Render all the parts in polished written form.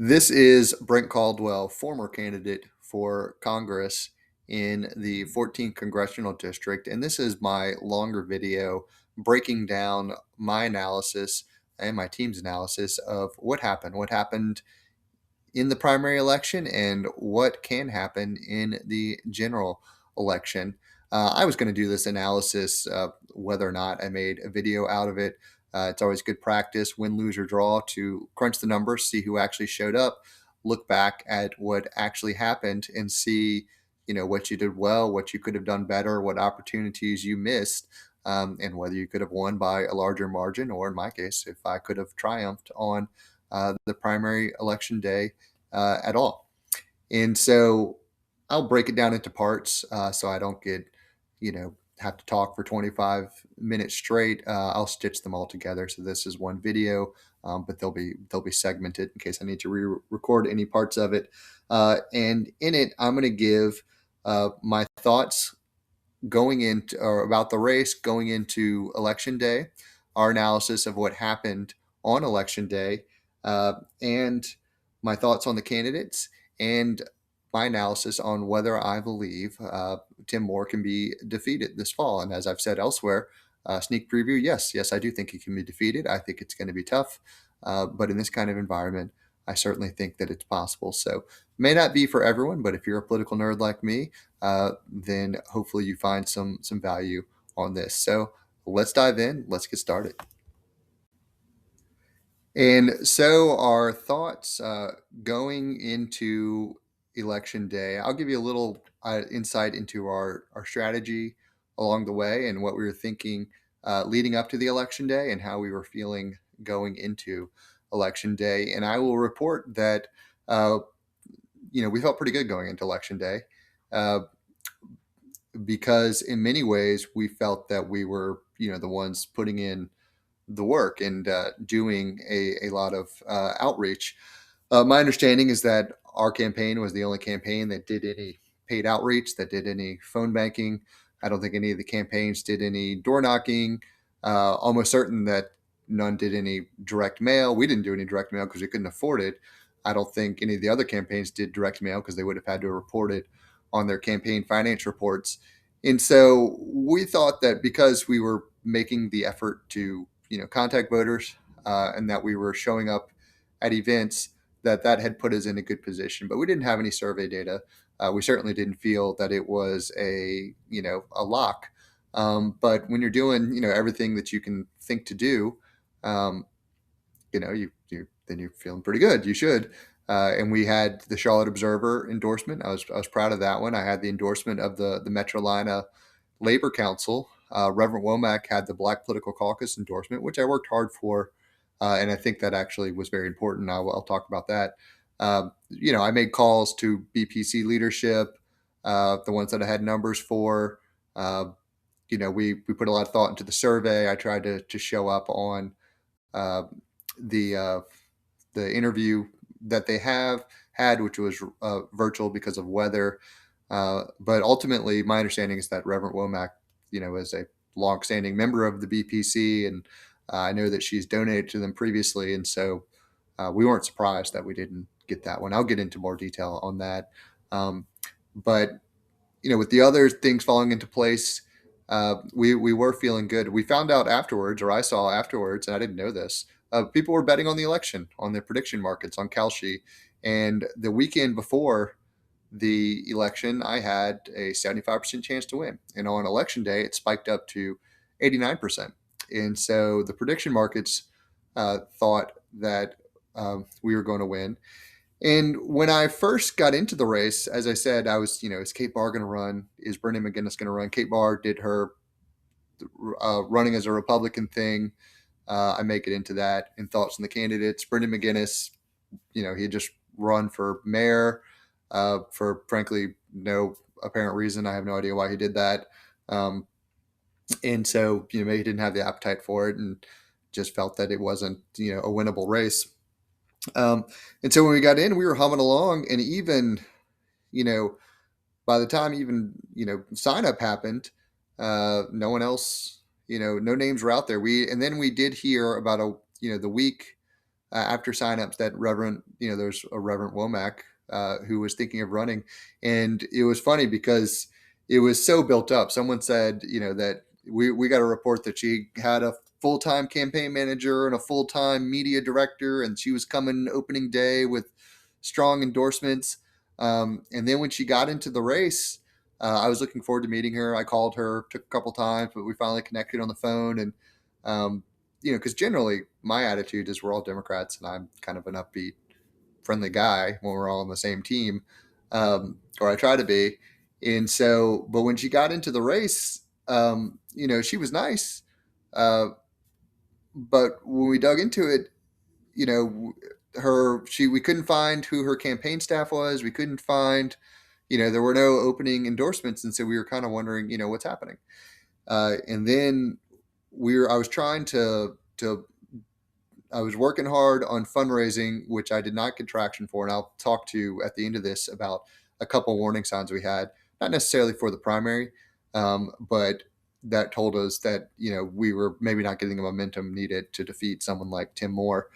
This is Brent Caldwell, former candidate for Congress in the 14th Congressional District. And this is my longer video breaking down my analysis and my team's analysis of what happened in the primary election, and what can happen in the general election. I was going to do this analysis whether or not I made a video out of it. It's always good practice, win, lose, or draw, to crunch the numbers, see who actually showed up, look back at what actually happened, and see what you did well, what you could have done better, what opportunities you missed, and whether you could have won by a larger margin, or in my case, if I could have triumphed on the primary election day at all. And so I'll break it down into parts so I don't have to talk for 25 minutes straight. I'll stitch them all together. So this is one video, but they'll be segmented in case I need to re-record any parts of it. And in it, I'm going to give my thoughts going into or about the race going into election day, our analysis of what happened on election day, and my thoughts on the candidates, and my analysis on whether I believe Tim Moore can be defeated this fall. And as I've said elsewhere, sneak preview, yes, I do think he can be defeated. I think it's going to be tough, but in this kind of environment, I certainly think that it's possible. So may not be for everyone, but if you're a political nerd like me, then hopefully you find some value on this. So let's dive in. Let's get started. And so our thoughts going into election day. I'll give you a little insight into our strategy along the way and what we were thinking leading up to the election day and how we were feeling going into election day. And I will report that we felt pretty good going into election day. Because in many ways we felt that we were, the ones putting in the work and doing a lot of outreach. My understanding is that our campaign was the only campaign that did any paid outreach, that did any phone banking. I don't think any of the campaigns did any door knocking. Almost certain that none did any direct mail. We didn't do any direct mail because we couldn't afford it. I don't think any of the other campaigns did direct mail because they would have had to report it on their campaign finance reports. And so we thought that because we were making the effort to, contact voters and that we were showing up at events, that had put us in a good position. But we didn't have any survey data. We certainly didn't feel that it was a lock. But when you're doing, everything that you can think to do, then you're feeling pretty good. You should. And we had the Charlotte Observer endorsement. I was proud of that one. I had the endorsement of the Metrolina Labor Council. Reverend Womack had the Black Political Caucus endorsement, which I worked hard for, and I think that actually was very important. I'll talk about that. I made calls to BPC leadership, the ones that I had numbers for. We put a lot of thought into the survey. I tried to show up on the interview that they had, which was virtual because of weather. But ultimately, my understanding is that Reverend Womack, is a longstanding member of the BPC, and I know that she's donated to them previously, and so we weren't surprised that we didn't get that one. I'll get into more detail on that. But with the other things falling into place, we were feeling good. We found out afterwards, or I saw afterwards, and I didn't know this. People were betting on the election, on the prediction markets, on Kalshi. And the weekend before the election, I had a 75% chance to win. And on election day, it spiked up to 89%. And so the prediction markets thought that we were going to win. And when I first got into the race, as I said, I was, is Kate Barr going to run? Is Bernie McGinnis going to run? Kate Barr did her running as a Republican thing. I make it into that in thoughts on the candidates. Bernie McGinnis, he had just run for mayor for frankly no apparent reason. I have no idea why he did that. And so, maybe he didn't have the appetite for it and just felt that it wasn't, a winnable race. And so when we got in, we were humming along, and even, by the time even, sign up happened, no one else, no names were out there. And then we did hear about the week after signups that there's a Reverend Womack who was thinking of running. And it was funny because it was so built up. Someone said, that we got a report that she had a full-time campaign manager and a full-time media director, and she was coming opening day with strong endorsements. And then when she got into the race, I was looking forward to meeting her. I called her, took a couple times, but we finally connected on the phone. And because generally my attitude is we're all Democrats, and I'm kind of an upbeat, friendly guy when we're all on the same team, or I try to be. And so, but when she got into the race, she was nice. Uh, but when we dug into it, you know, we couldn't find who her campaign staff was. We couldn't find, there were no opening endorsements. And so we were kind of wondering, what's happening. And then I was trying to I was working hard on fundraising, which I did not get traction for. And I'll talk to at the end of this about a couple warning signs we had, not necessarily for the primary, but that told us that, we were maybe not getting the momentum needed to defeat someone like Tim Moore.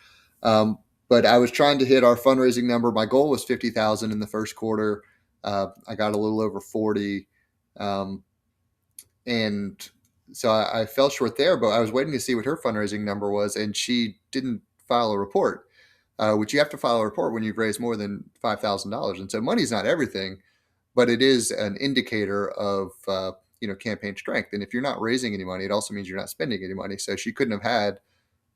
But I was trying to hit our fundraising number. My goal was 50,000 in the first quarter. I got a little over 40. And so I fell short there, but I was waiting to see what her fundraising number was, and she didn't file a report, which you have to file a report when you've raised more than $5,000. And so money's not everything, but it is an indicator of campaign strength. And if you're not raising any money, it also means you're not spending any money. So she couldn't have had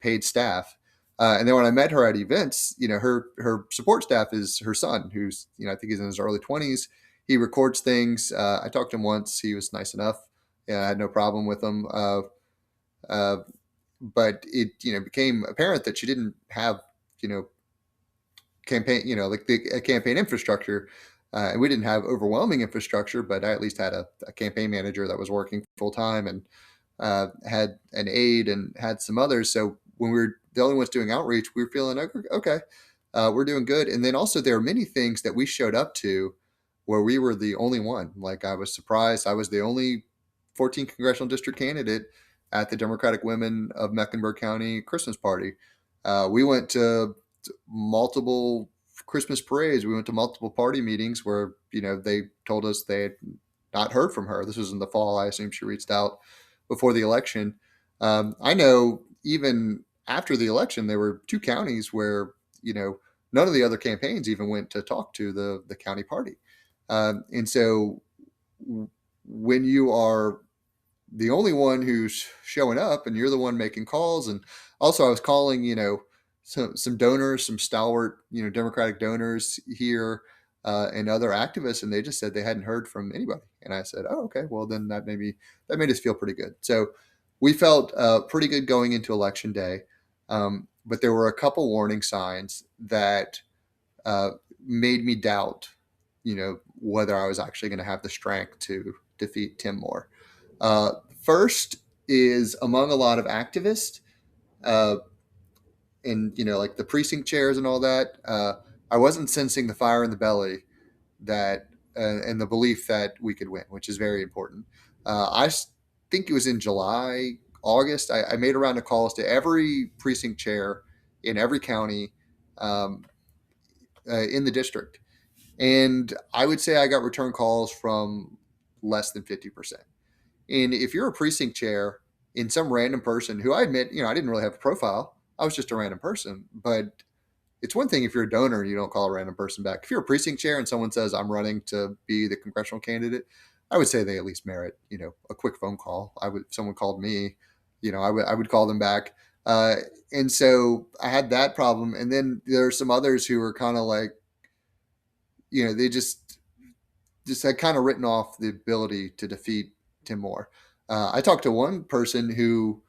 paid staff. And then when I met her at events, her support staff is her son, who's I think he's in his early 20s. He records things. I talked to him once. He was nice enough. Yeah, I had no problem with him. Uh, but it became apparent that she didn't have campaign like a campaign infrastructure. And we didn't have overwhelming infrastructure, but I at least had a campaign manager that was working full time, and had an aide and had some others. So when we were the only ones doing outreach, we were feeling okay, we're doing good. And then also there are many things that we showed up to where we were the only one. Like I was surprised I was the only 14th congressional district candidate at the Democratic Women of Mecklenburg County Christmas party. We went to multiple Christmas parades. We went to multiple party meetings where they told us they had not heard from her. This was in the fall. I assume she reached out before the election. I know even after the election, there were two counties where none of the other campaigns even went to talk to the county party. And so when you are the only one who's showing up and you're the one making calls, and also I was calling some donors, some stalwart Democratic donors here, and other activists, and they just said they hadn't heard from anybody. And I said, oh, okay, well then that made us feel pretty good. So we felt pretty good going into election day. But there were a couple warning signs that made me doubt whether I was actually going to have the strength to defeat Tim Moore. First is among a lot of activists, and like the precinct chairs and all that. I wasn't sensing the fire in the belly that and the belief that we could win, which is very important. I think it was in July, August. I made a round of calls to every precinct chair in every county in the district, and I would say I got return calls from less than 50%. And if you're a precinct chair in some random person who I admit, I didn't really have a profile, I was just a random person. But it's one thing if you're a donor and you don't call a random person back. If you're a precinct chair and someone says, I'm running to be the congressional candidate, I would say they at least merit, a quick phone call. If someone called me, I would call them back. And so I had that problem. And then there are some others who are kind of like, they just had kind of written off the ability to defeat Tim Moore. I talked to one person who,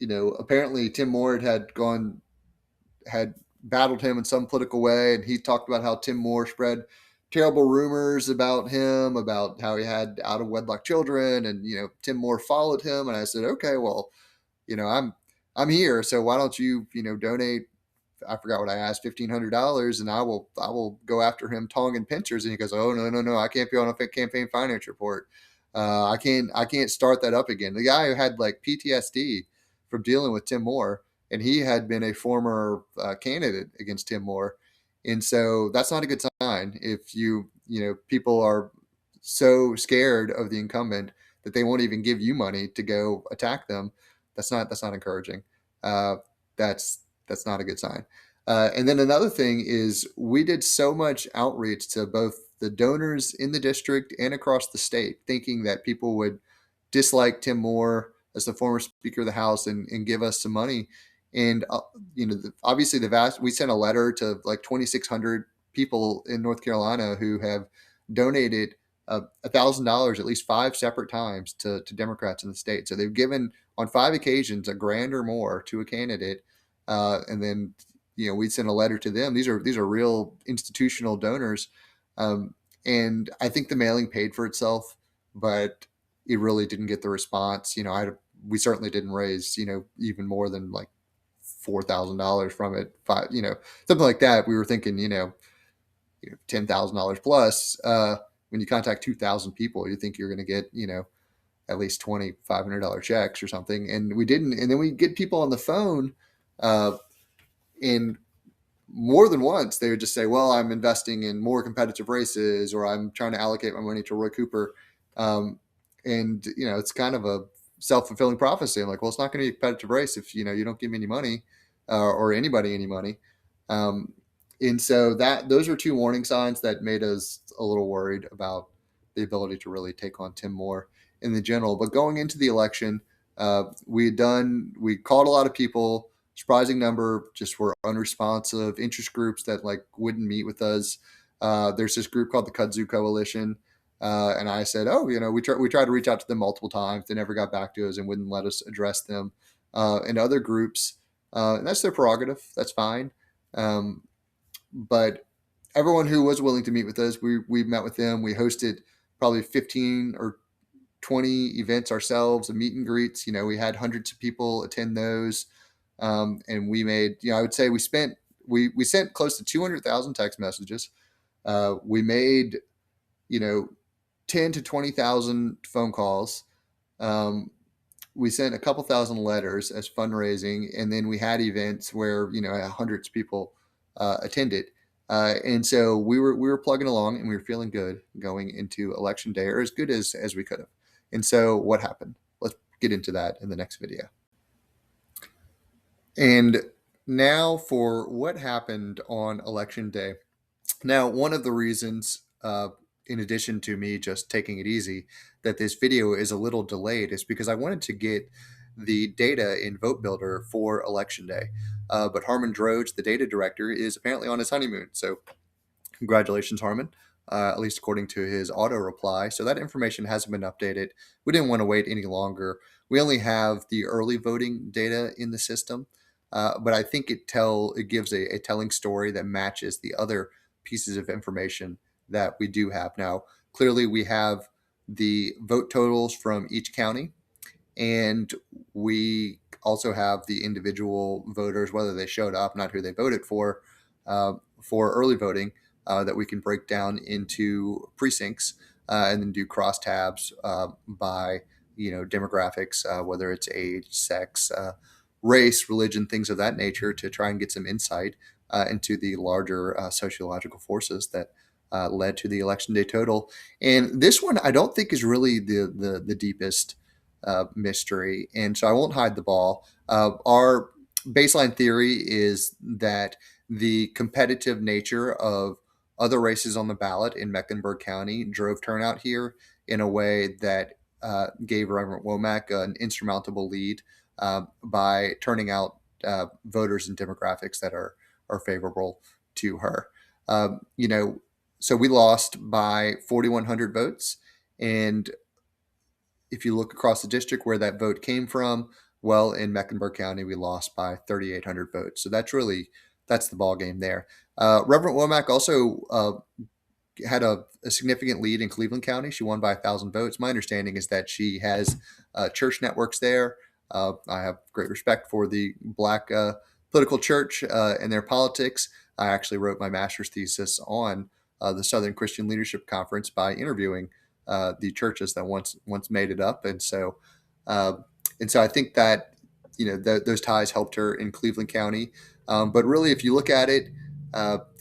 apparently Tim Moore had battled him in some political way, and he talked about how Tim Moore spread terrible rumors about him, about how he had out of wedlock children, and Tim Moore followed him. And I said, okay, well, I'm here, so why don't you donate? I forgot what I asked, $1,500, and I will go after him tongue and pinchers. And he goes, oh no, I can't be on a campaign finance report. I can't start that up again. The guy who had like PTSD from dealing with Tim Moore, and he had been a former candidate against Tim Moore, and so that's not a good sign if people are so scared of the incumbent that they won't even give you money to go attack them. That's not encouraging. Uh, that's not a good sign. And then another thing is we did so much outreach to both the donors in the district and across the state, thinking that people would dislike Tim Moore as the former Speaker of the House and give us some money. And obviously we sent a letter to like 2,600 people in North Carolina who have donated $1,000 at least 5 separate times to Democrats in the state. So they've given on 5 occasions $1,000 or more to a candidate, and then we sent a letter to them. These are real institutional donors, um, and I think the mailing paid for itself, but it really didn't get the response. We certainly didn't raise even more than like $4,000 from it. Something like that. We were thinking $10,000 plus. When you contact 2,000 people, you think you're going to get at least $2,500 checks or something, and we didn't. And then we get people on the phone, uh, and more than once they would just say, well, I'm investing in more competitive races, or I'm trying to allocate my money to Roy Cooper. And it's kind of a self-fulfilling prophecy. I'm like, well, it's not going to be a competitive race if you don't give me any money, or anybody any money. And so those are 2 warning signs that made us a little worried about the ability to really take on Tim Moore in the general. But going into the election, we called a lot of people. Surprising number just were unresponsive. Interest groups that like wouldn't meet with us. There's this group called the Kudzu Coalition, and I said, oh, we tried to reach out to them multiple times. They never got back to us and wouldn't let us address them. And other groups, and that's their prerogative. That's fine. But everyone who was willing to meet with us, we met with them. We hosted probably 15 or 20 events ourselves, and meet and greets. We had hundreds of people attend those. And we made, I would say we sent close to 200,000 text messages. We made, 10 to 20,000 phone calls. We sent a couple thousand letters as fundraising, and then we had events where hundreds of people attended, and so we were plugging along, and we were feeling good going into election day, or as good as we could have. And so what happened? Let's get into that in the next video. And now for what happened on election day. Now, one of the reasons, in addition to me just taking it easy, that this video is a little delayed is because I wanted to get the data in Vote Builder for election day. But Harmon Droge, the data director, is apparently on his honeymoon. So congratulations, Harmon, at least according to his auto reply. So that information hasn't been updated. We didn't want to wait any longer. We only have the early voting data in the system, but I think it gives a telling story that matches the other pieces of information that we do have. Now, clearly we have the vote totals from each county, and we also have the individual voters, whether they showed up, not who they voted for early voting, that we can break down into precincts, and then do crosstabs by demographics, whether it's age, sex, race, religion, things of that nature, to try and get some insight into the larger sociological forces that led to the election day total. And this one I don't think is really the deepest mystery, and so I won't hide the ball. Our baseline theory is that the competitive nature of other races on the ballot in Mecklenburg County drove turnout here in a way that gave Reverend Womack an insurmountable lead by turning out voters and demographics that are favorable to her. So we lost by 4,100 votes, and if you look across the district where that vote came from, well, in Mecklenburg County, we lost by 3,800 votes. So that's the ball game there. Reverend Womack also had a significant lead in Cleveland County. She won by 1,000 votes. My understanding is that she has church networks there. I have great respect for the Black political church and their politics. I actually wrote my master's thesis on the Southern Christian Leadership Conference by interviewing the churches that once made it up, and so I think that those ties helped her in Cleveland County. But really, if you look at it,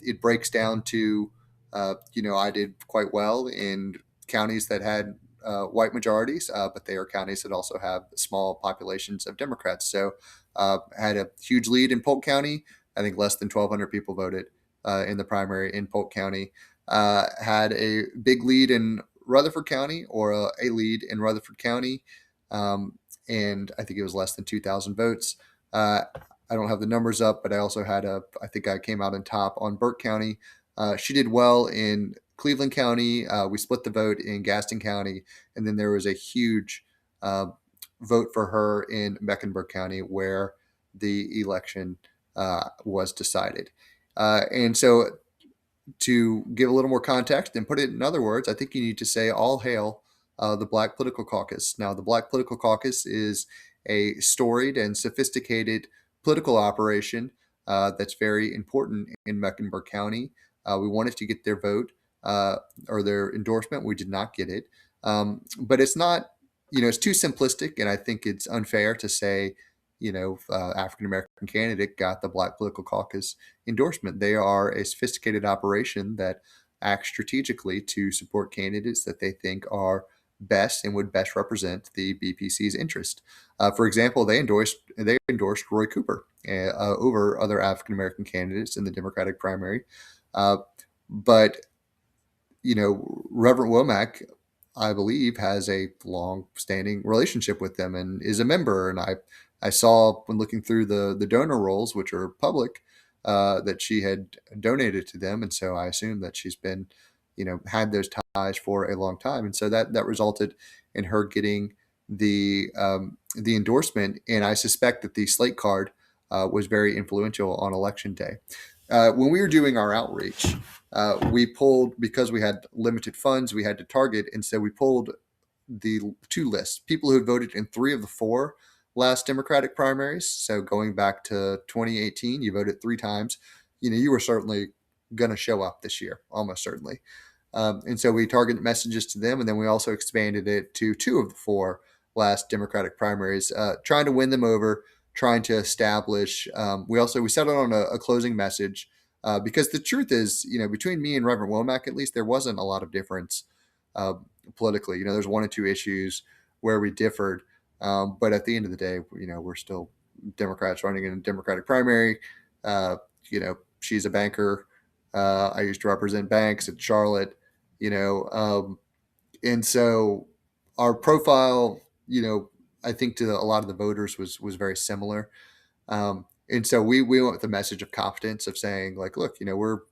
it breaks down to, I did quite well in counties that had white majorities, but they are counties that also have small populations of Democrats. So had a huge lead in Polk County. I think less than 1,200 people voted in the primary in Polk County. Had a big lead in Rutherford County, or a lead in Rutherford County, and I think it was less than 2,000 votes. I don't have the numbers up, but I also I think I came out on top on Burke County. She did well in Cleveland County. We split the vote in Gaston County, and then there was a huge vote for her in Mecklenburg County, where the election was decided. And so, to give a little more context and put it in other words, I think you need to say all hail the Black Political Caucus. Now, the Black Political Caucus is a storied and sophisticated political operation that's very important in Mecklenburg County. We wanted to get their vote or their endorsement. We did not get it. But it's not, it's too simplistic, and I think it's unfair to say, African American candidate got the Black Political Caucus endorsement. They are a sophisticated operation that acts strategically to support candidates that they think are best and would best represent the BPC's interest. For example, they endorsed Roy Cooper over other African American candidates in the Democratic primary. But Reverend Womack, I believe, has a long-standing relationship with them and is a member. And I saw, when looking through the donor rolls, which are public, that she had donated to them, and so I assume that she's been, had those ties for a long time, and so that resulted in her getting the endorsement. And I suspect that the slate card was very influential on election day. When we were doing our outreach, we pulled, because we had limited funds, we had to target, and so we pulled the two lists: people who had voted in 3 of the 4 last Democratic primaries. So going back to 2018, you voted 3 times. You were certainly going to show up this year, almost certainly. And so we targeted messages to them, and then we also expanded it to 2 of the 4 last Democratic primaries, trying to win them over, trying to establish. We settled on a closing message, because the truth is, between me and Reverend Womack, at least, there wasn't a lot of difference politically. There's 1 or 2 issues where we differed, but at the end of the day, we're still Democrats running in a Democratic primary. She's a banker. I used to represent banks at Charlotte. And so our profile, I think to a lot of the voters was very similar. And so we went with the message of confidence, of saying, like, look, we're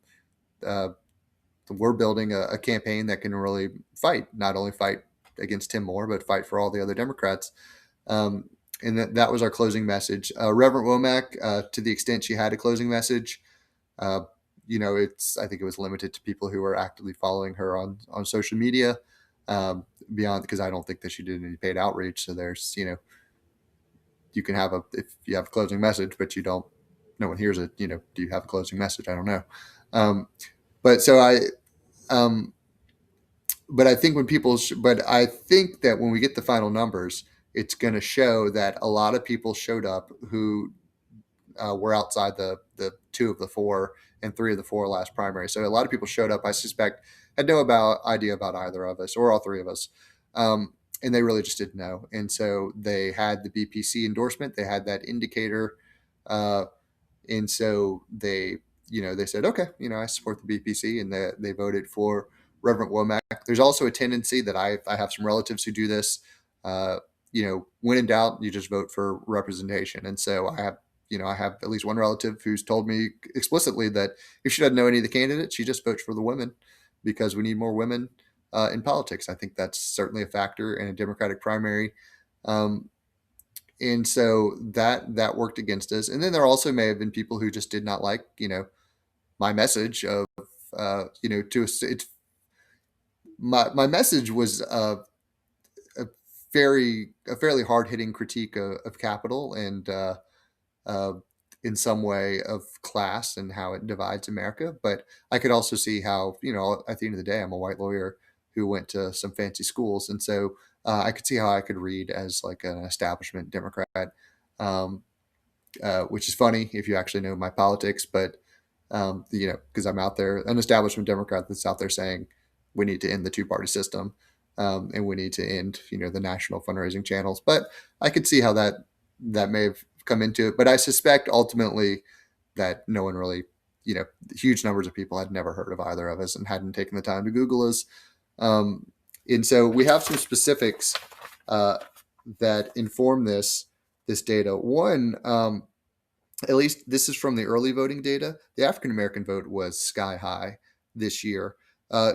building a campaign that can really fight, not only fight against Tim Moore, but fight for all the other Democrats. And that was our closing message. Reverend Womack, to the extent she had a closing message, I think it was limited to people who were actively following her on social media, beyond, because I don't think that she did any paid outreach. So there's, you can have if you have a closing message, but no one hears it, do you have a closing message? I don't know. But I think I think that when we get the final numbers, it's going to show that a lot of people showed up who were outside the 2 of the 4 and 3 of the 4 last primary. So a lot of people showed up, I suspect, had no idea about either of us or all 3 of us. And they really just didn't know. And so they had the BPC endorsement. They had that indicator. And so they said, okay, I support the BPC, and they voted for Reverend Womack. There's also a tendency that I have some relatives who do this. When in doubt, you just vote for representation. And so I have at least one relative who's told me explicitly that if she doesn't know any of the candidates, she just votes for the women, because we need more women in politics. I think that's certainly a factor in a Democratic primary. And so that worked against us. And then there also may have been people who just did not like, my message of, my message was a fairly hard hitting critique of capital, and in some way of class and how it divides America. But I could also see how, at the end of the day, I'm a white lawyer who went to some fancy schools. And so I could see how I could read as like an establishment Democrat, um, which is funny if you actually know my politics. But because I'm out there, an establishment Democrat that's out there saying we need to end the two-party system, and we need to end the national fundraising channels. But I could see how that may have come into it. But I suspect ultimately that no one really, huge numbers of people had never heard of either of us and hadn't taken the time to Google us. Um, and so we have some specifics uh, that inform this data. One, at least this is from the early voting data. The African American vote was sky high this year.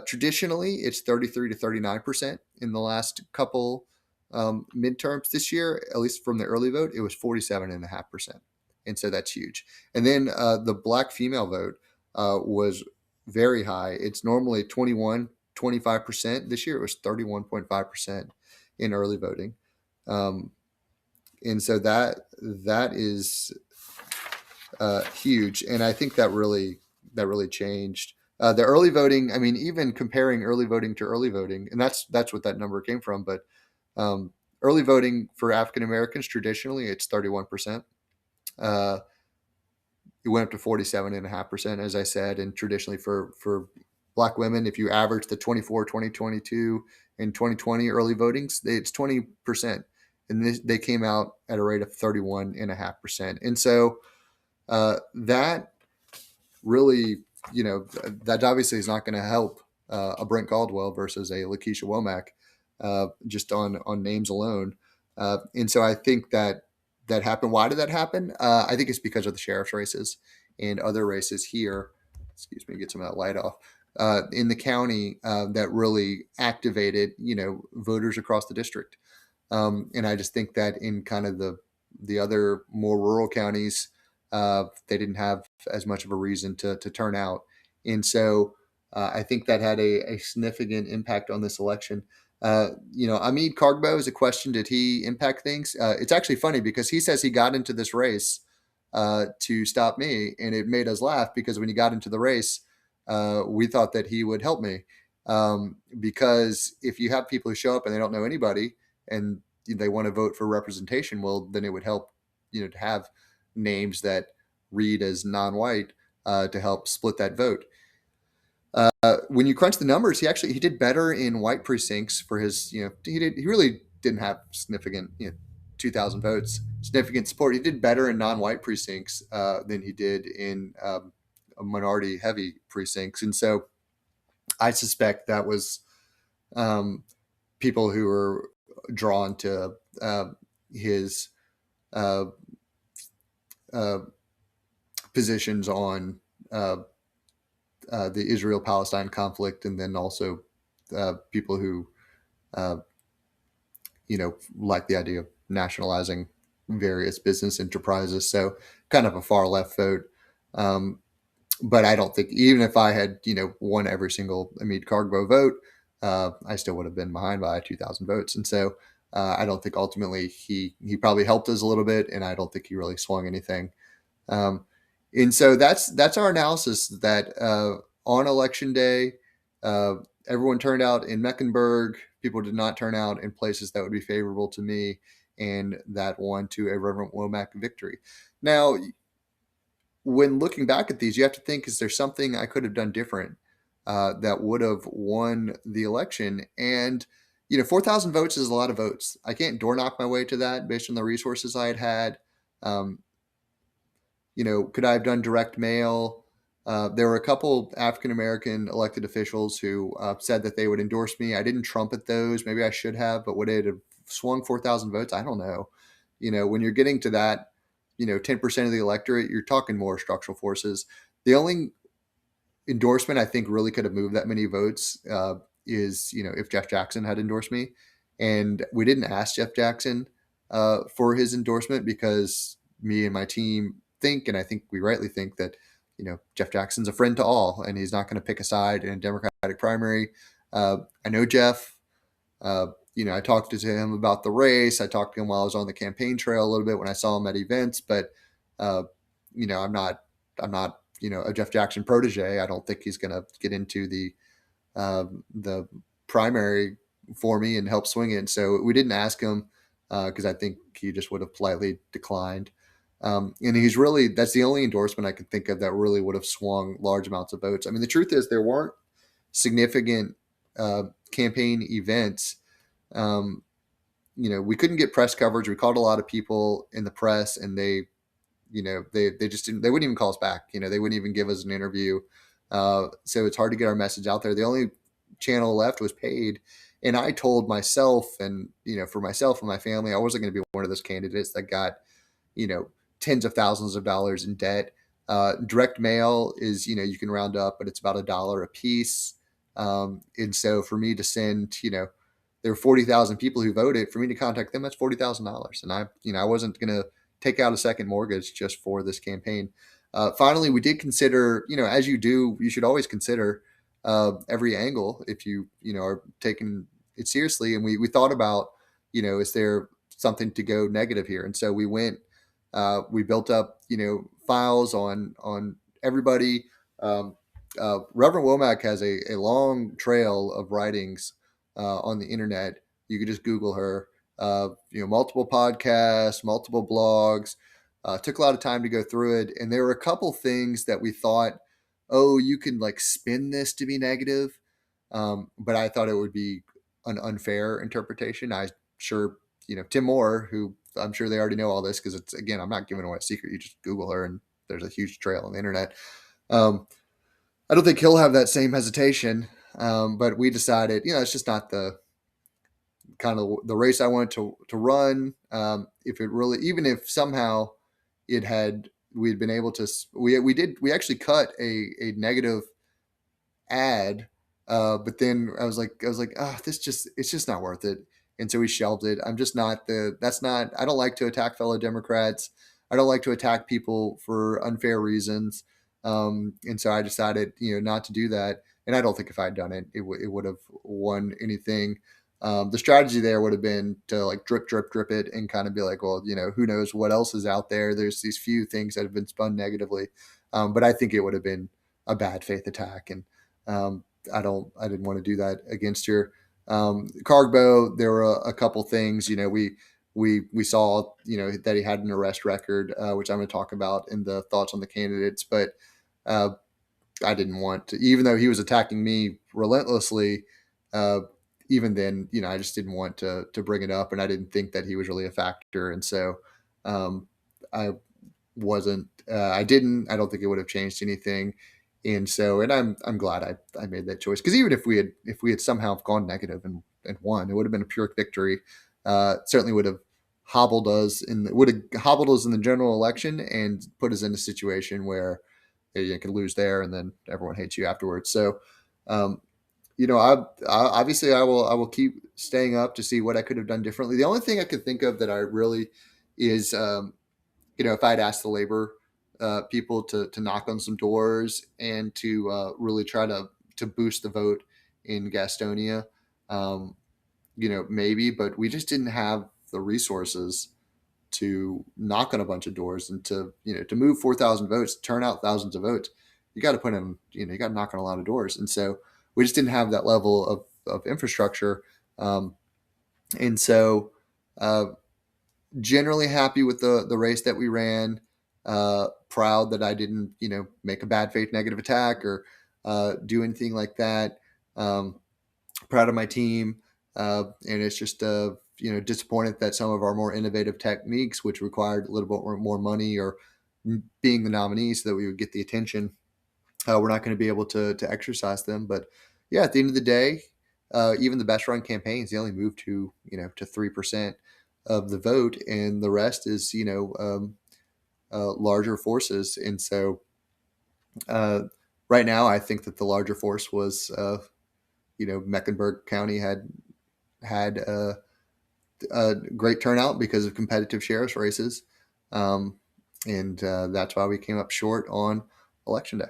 Traditionally, it's 33 to 39% in the last couple midterms. This year, at least from the early vote, it was 47.5%. And so that's huge. And then the black female vote was very high. It's normally 25%. This year, it was 31.5% in early voting. And so that is huge, and I think that really changed the early voting. I mean, even comparing early voting to early voting, and that's what that number came from. But early voting for African Americans traditionally it's 31%. Uh, it went up to 47.5%, as I said, and traditionally for Black women, if you average the 24, 2022, and 2020 early votings, it's 20%, and they came out at a rate of 31.5%, and so that really, that obviously is not going to help a Brent Caldwell versus a Lakeisha Womack, just on names alone. And so I think that happened. Why did that happen? I think it's because of the sheriff's races and other races here. Excuse me, get some of that light off. In the county that really activated, voters across the district. And I just think that in kind of the other more rural counties, they didn't have as much of a reason to turn out. And so I think that had a significant impact on this election. Ahmed Kargbo is a question: did he impact things? It's actually funny because he says he got into this race to stop me, and it made us laugh because when he got into the race, we thought that he would help me. Because if you have people who show up and they don't know anybody and they want to vote for representation, well, then it would help, to have names that read as non-white to help split that vote. When you crunch the numbers, he did better in white precincts for his, he really didn't have significant, 2,000 votes, significant support. He did better in non-white precincts than he did in minority-heavy precincts, and so I suspect that was people who were drawn to his uh, uh, positions on the Israel-Palestine conflict, and then also people who, uh, like the idea of nationalizing various business enterprises. So kind of a far left vote. But I don't think, even if I had, won every single Hamid Kargbo vote, I still would have been behind by 2,000 votes. And so I don't think ultimately he probably helped us a little bit, and I don't think he really swung anything. Um, and so that's our analysis that on election day, uh, everyone turned out in Mecklenburg. People did not turn out in places that would be favorable to me, and that won to a Reverend Womack victory. Now, when looking back at these, you have to think: is there something I could have done different that would have won the election? And 4,000 votes is a lot of votes. I can't door knock my way to that based on the resources I had. Um, could I have done direct mail? There were a couple African American elected officials who said that they would endorse me. I didn't trumpet those. Maybe I should have, but would it have swung 4,000 votes? I don't know. When you're getting to that, 10% of the electorate, you're talking more structural forces. The only endorsement I think really could have moved that many votes is, if Jeff Jackson had endorsed me. And we didn't ask Jeff Jackson for his endorsement because me and my team think, and I think we rightly think, that Jeff Jackson's a friend to all, and he's not going to pick a side in a Democratic primary. I know Jeff. I talked to him about the race. I talked to him while I was on the campaign trail a little bit when I saw him at events. But I'm not a Jeff Jackson protege. I don't think he's going to get into the primary for me and help swing it. So we didn't ask him. because I think he just would have politely declined. And that's the only endorsement I could think of that really would have swung large amounts of votes. I mean, the truth is there weren't significant uh, campaign events. Um, we couldn't get press coverage. We called a lot of people in the press, and they just didn't. They wouldn't even call us back. They wouldn't even give us an interview. So it's hard to get our message out there. The only channel left was paid, and I told myself, and for myself and my family, I wasn't going to be one of those candidates that got you know tens of thousands of dollars in debt. Direct mail is you can round up, but it's about $1 a piece. And so for me to send, there were 40,000 people who voted. For me to contact them, that's $40,000, and I wasn't going to take out a second mortgage just for this campaign. Finally, we did consider, as you do, you should always consider every angle if you are taking it seriously. And we thought about, is there something to go negative here? And so we built up, files on everybody. Reverend Womack has a long trail of writings on the internet. You could just Google her. Multiple podcasts, multiple blogs. Took a lot of time to go through it, and there were a couple things that we thought, oh, you can like spin this to be negative, but I thought it would be an unfair interpretation. Sure, Tim Moore, who I'm sure they already know all this because it's again, I'm not giving away a secret. You just Google her, and there's a huge trail on the internet. I don't think he'll have that same hesitation, but we decided, it's just not the kind of the race I wanted to run. If it really, even if somehow it had, we had been able to, we actually cut a negative ad, but then I was like, oh, it's just not worth it, and so we shelved it. I'm just not the that's not I don't like to attack fellow Democrats. I don't like to attack people for unfair reasons, and so I decided not to do that. And I don't think if I'd done it, it would have won anything. The strategy there would have been to like drip, drip, drip it, and kind of be like, well, who knows what else is out there? There's these few things that have been spun negatively, but I think it would have been a bad faith attack, and um, I didn't want to do that against her. Cargbo, there were a couple things, we saw, that he had an arrest record, which I'm going to talk about in the thoughts on the candidates, but uh, I didn't want to, even though he was attacking me relentlessly, uh, even then, I just didn't want to bring it up, and I didn't think that he was really a factor. And so, I wasn't I don't think it would have changed anything. And so, and I'm glad I made that choice, because even if we had somehow gone negative and won, it would have been a pure victory. Certainly would have hobbled us in the general election and put us in a situation where you could lose there and then everyone hates you afterwards. So um, obviously I will keep staying up to see what I could have done differently. The only thing I could think of that I really is if I'd asked the labor people to knock on some doors and to really try to boost the vote in Gastonia, um, maybe, but we just didn't have the resources to knock on a bunch of doors and to move 4,000 votes, turn out thousands of votes. You got to put in, you got to knock on a lot of doors, and so we just didn't have that level of infrastructure, um, and so. Generally happy with the race that we ran. Proud that I didn't make a bad faith negative attack or do anything like that. Proud of my team, and it's just disappointed that some of our more innovative techniques, which required a little bit more money or being the nominee so that we would get the attention, we're not going to be able to exercise them. But yeah, at the end of the day, even the best run campaigns, they only move to 3% of the vote, and the rest is larger forces. And so uh, right now, I think that the larger force was Mecklenburg County had a great turnout because of competitive sheriff's races, um, and that's why we came up short on election day.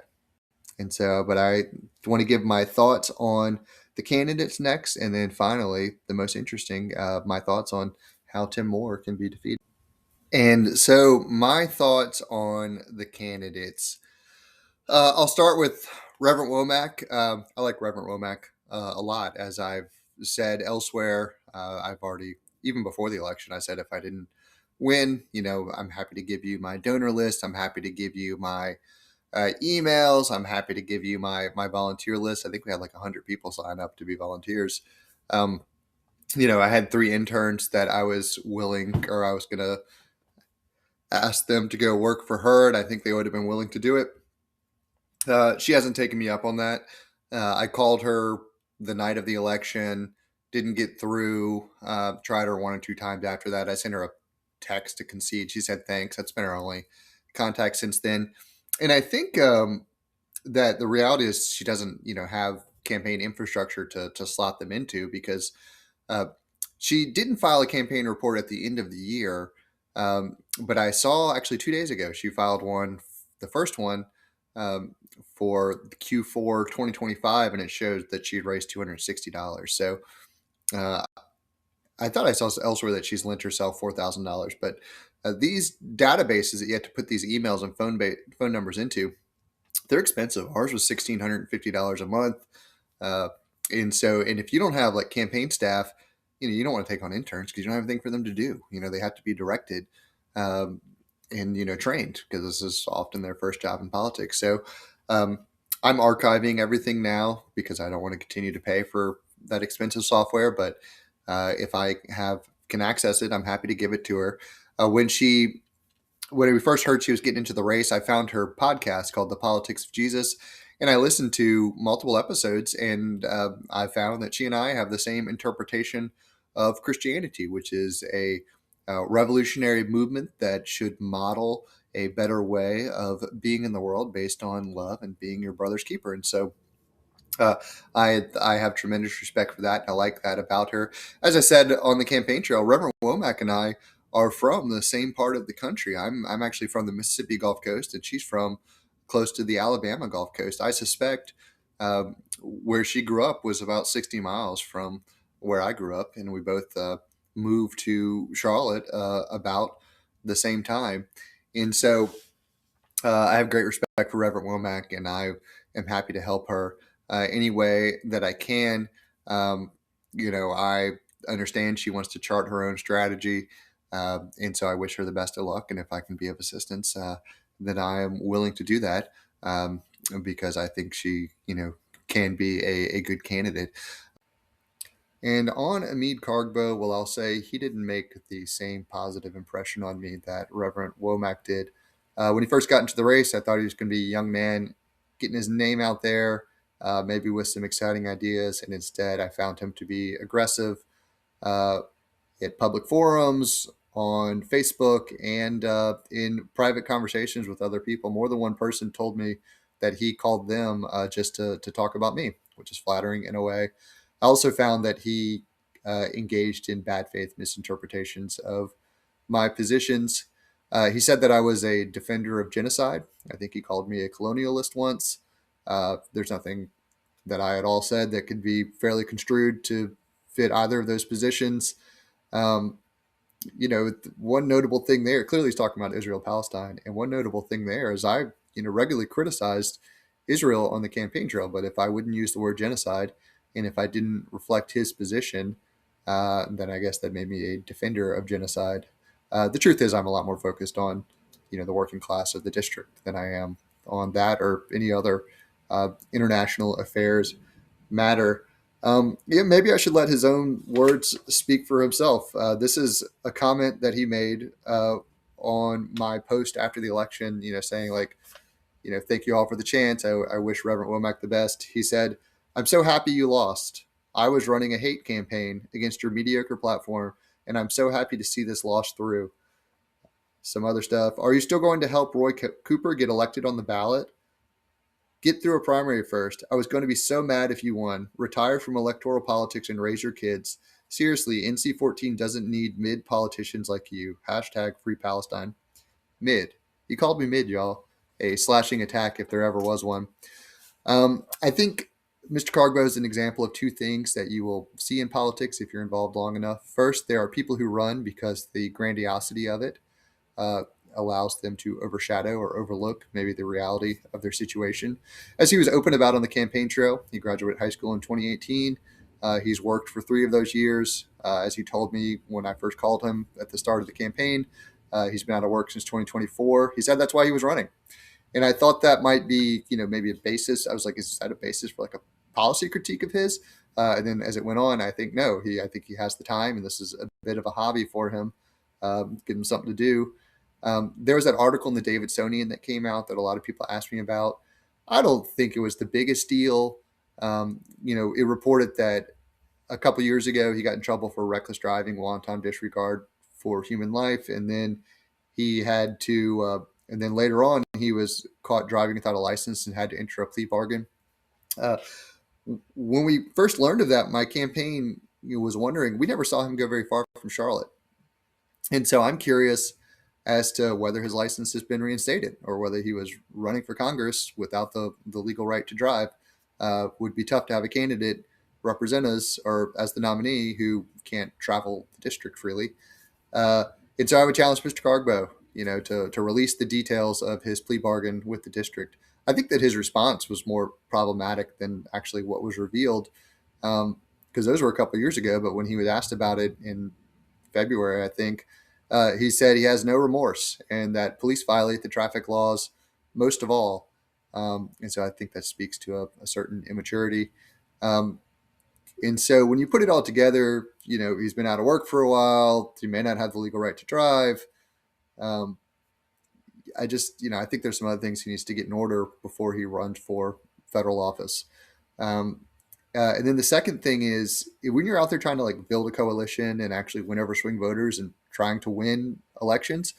And so, but I want to give my thoughts on the candidates next, and then finally, the most interesting, my thoughts on how Tim Moore can be defeated. And so, my thoughts on the candidates. I'll start with Reverend Womack. I like Reverend Womack a lot, as I've said elsewhere. I've already even before the election, I said if I didn't win, I'm happy to give you my donor list. I'm happy to give you my emails. I'm happy to give you my volunteer list. I think we had like 100 people sign up to be volunteers. Um, I had 3 interns that I was willing, or I was going to ask them to go work for her, and I think they would have been willing to do it. She hasn't taken me up on that. I called her the night of the election, didn't get through. Tried her 1 or 2 times after that. I sent her a text to concede. She said thanks. That's been our only contact since then. And I think that the reality is she doesn't, have campaign infrastructure to slot them into, because uh, she didn't file a campaign report at the end of the year. But I saw actually 2 days ago she filed one, the first one, um, for the Q4 2025, and it shows that she had raised $260. So uh, I thought I saw elsewhere that she's lent herself $4,000. But these databases that you have to put these emails and phone numbers into, they're expensive. Ours was $1,650 a month. Uh, and if you don't have like campaign staff, you don't want to take on interns because you don't have anything for them to do. They have to be directed, um, and, trained, because this is often their first job in politics. So um, I'm archiving everything now because I don't want to continue to pay for that expensive software. But if I can access it, I'm happy to give it to her. When we first heard she was getting into the race, I found her podcast called The Politics of Jesus, and I listened to multiple episodes, and I found that she and I have the same interpretation of Christianity, which is a revolutionary movement that should model a better way of being in the world based on love and being your brother's keeper. And so uh, I have tremendous respect for that. And I like that about her. As I said on the campaign trail, Reverend Womack and I are from the same part of the country. I'm actually from the Mississippi Gulf Coast, and she's from close to the Alabama Gulf Coast. I suspect where she grew up was about 60 miles from where I grew up, and we both moved to Charlotte about the same time. And so I have great respect for Reverend Womack, and I am happy to help her any way that I can. Um, I understand she wants to chart her own strategy, and so I wish her the best of luck. And if I can be of assistance, then I am willing to do that, um, because I think she, can be a good candidate. And on Amid Kargbo, well, I'll say he didn't make the same positive impression on me that Reverend Womack did. When he first got into the race, I thought he was going to be a young man getting his name out there, maybe with some exciting ideas. And instead, I found him to be aggressive uh, at public forums, on Facebook, and in private conversations with other people. More than one person told me that he called them just to talk about me, which is flattering in a way. I also found that he engaged in bad faith misinterpretations of my positions. He said that I was a defender of genocide. I think he called me a colonialist once. There's nothing that I at all said that could be fairly construed to fit either of those positions. Um, one notable thing there, clearly he's talking about Israel Palestine, and one notable thing there is I, regularly criticized Israel on the campaign trail, but if I wouldn't use the word genocide, and if I didn't reflect his position, then I guess that made me a defender of genocide. The truth is, I'm a lot more focused on, the working class of the district than I am on that or any other international affairs matter. Yeah, maybe I should let his own words speak for himself. This is a comment that he made on my post after the election, saying like, thank you all for the chance. I wish Reverend Womack the best. He said, I'm so happy you lost. I was running a hate campaign against your mediocre platform, and I'm so happy to see this lost through. Some other stuff. Are you still going to help Roy Cooper get elected on the ballot? Get through a primary first. I was going to be so mad if you won. Retire from electoral politics and raise your kids. Seriously, NC14 doesn't need mid politicians like you. Hashtag free Palestine. Mid. He called me mid, y'all. A slashing attack if there ever was one. I think Mr. Cargbo is an example of two things that you will see in politics if you're involved long enough. First, there are people who run because the grandiosity of it uh, allows them to overshadow or overlook maybe the reality of their situation. As he was open about on the campaign trail, he graduated high school in 2018. He's worked for 3 of those years. As he told me when I first called him at the start of the campaign, he's been out of work since 2024. He said that's why he was running. And I thought that might be, maybe a basis. I was like, is that a basis for like a policy critique of his? And then as it went on, I think no, I think he has the time, and this is a bit of a hobby for him, give him something to do. There was that article in the Davidsonian that came out that a lot of people asked me about. I don't think it was the biggest deal. It reported that a couple years ago he got in trouble for reckless driving, wanton disregard for human life, and then he had to. And then later on, he was caught driving without a license and had to enter a plea bargain. Uh, when we first learned of that, my campaign was wondering. We never saw him go very far from Charlotte, and so I'm curious as to whether his license has been reinstated or whether he was running for Congress without the legal right to drive. Would be tough to have a candidate represent us or as the nominee who can't travel the district freely. Uh, and so I would challenge Mr. Cardbow, to release the details of his plea bargain with the district. I think that his response was more problematic than actually what was revealed, because those were a couple of years ago. But when he was asked about it in February, I think, he said he has no remorse and that police violate the traffic laws most of all. And so I think that speaks to a certain immaturity. Um, and so when you put it all together, he's been out of work for a while. He may not have the legal right to drive. Um, I just, I think there's some other things he needs to get in order before he runs for federal office. Um, and then the second thing is when you're out there trying to like build a coalition and actually win over swing voters and trying to win elections,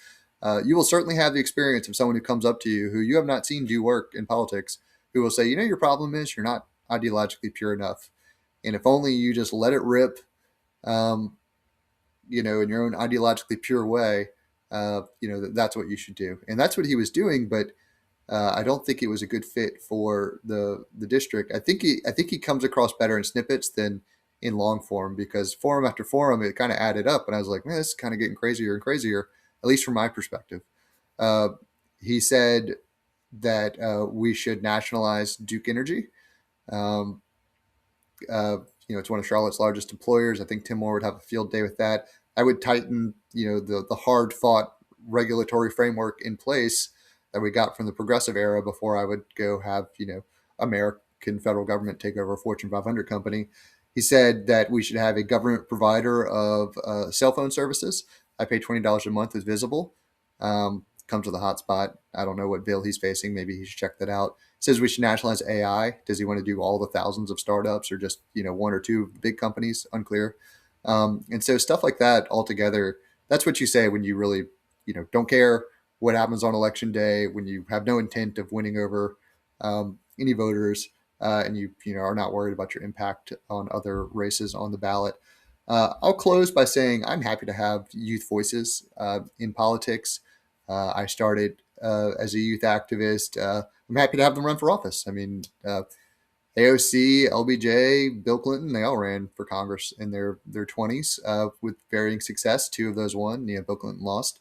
you will certainly have the experience of someone who comes up to you who you have not seen do work in politics, who will say, your problem is you're not ideologically pure enough. And if only you just let it rip, um, in your own ideologically pure way, that's what you should do. And that's what he was doing. But I don't think it was a good fit for the district. I think he comes across better in snippets than in long form, because forum after forum, it kind of added up. And I was like, man, this is kind of getting crazier and crazier, at least from my perspective. Uh, he said that we should nationalize Duke Energy. Um, it's one of Charlotte's largest employers. I think Tim Moore would have a field day with that. I would tighten, the hard fought regulatory framework in place that we got from the progressive era before I would go have, American federal government take over a Fortune 500 company. He said that we should have a government provider of cell phone services. I pay $20 a month as Visible. Comes with a hotspot. I don't know what bill he's facing. Maybe he should check that out. Says we should nationalize AI. Does he want to do all the thousands of startups or just one or two big companies? Unclear. And so stuff like that altogether, that's what you say when you really don't care what happens on election day, when you have no intent of winning over any voters, and you are not worried about your impact on other races on the ballot. I'll close by saying I'm happy to have youth voices in politics. I started as a youth activist. I'm happy to have them run for office. I mean, AOC, LBJ, Bill Clinton, they all ran for Congress in their 20s with varying success. Two of those won. Bill Clinton lost.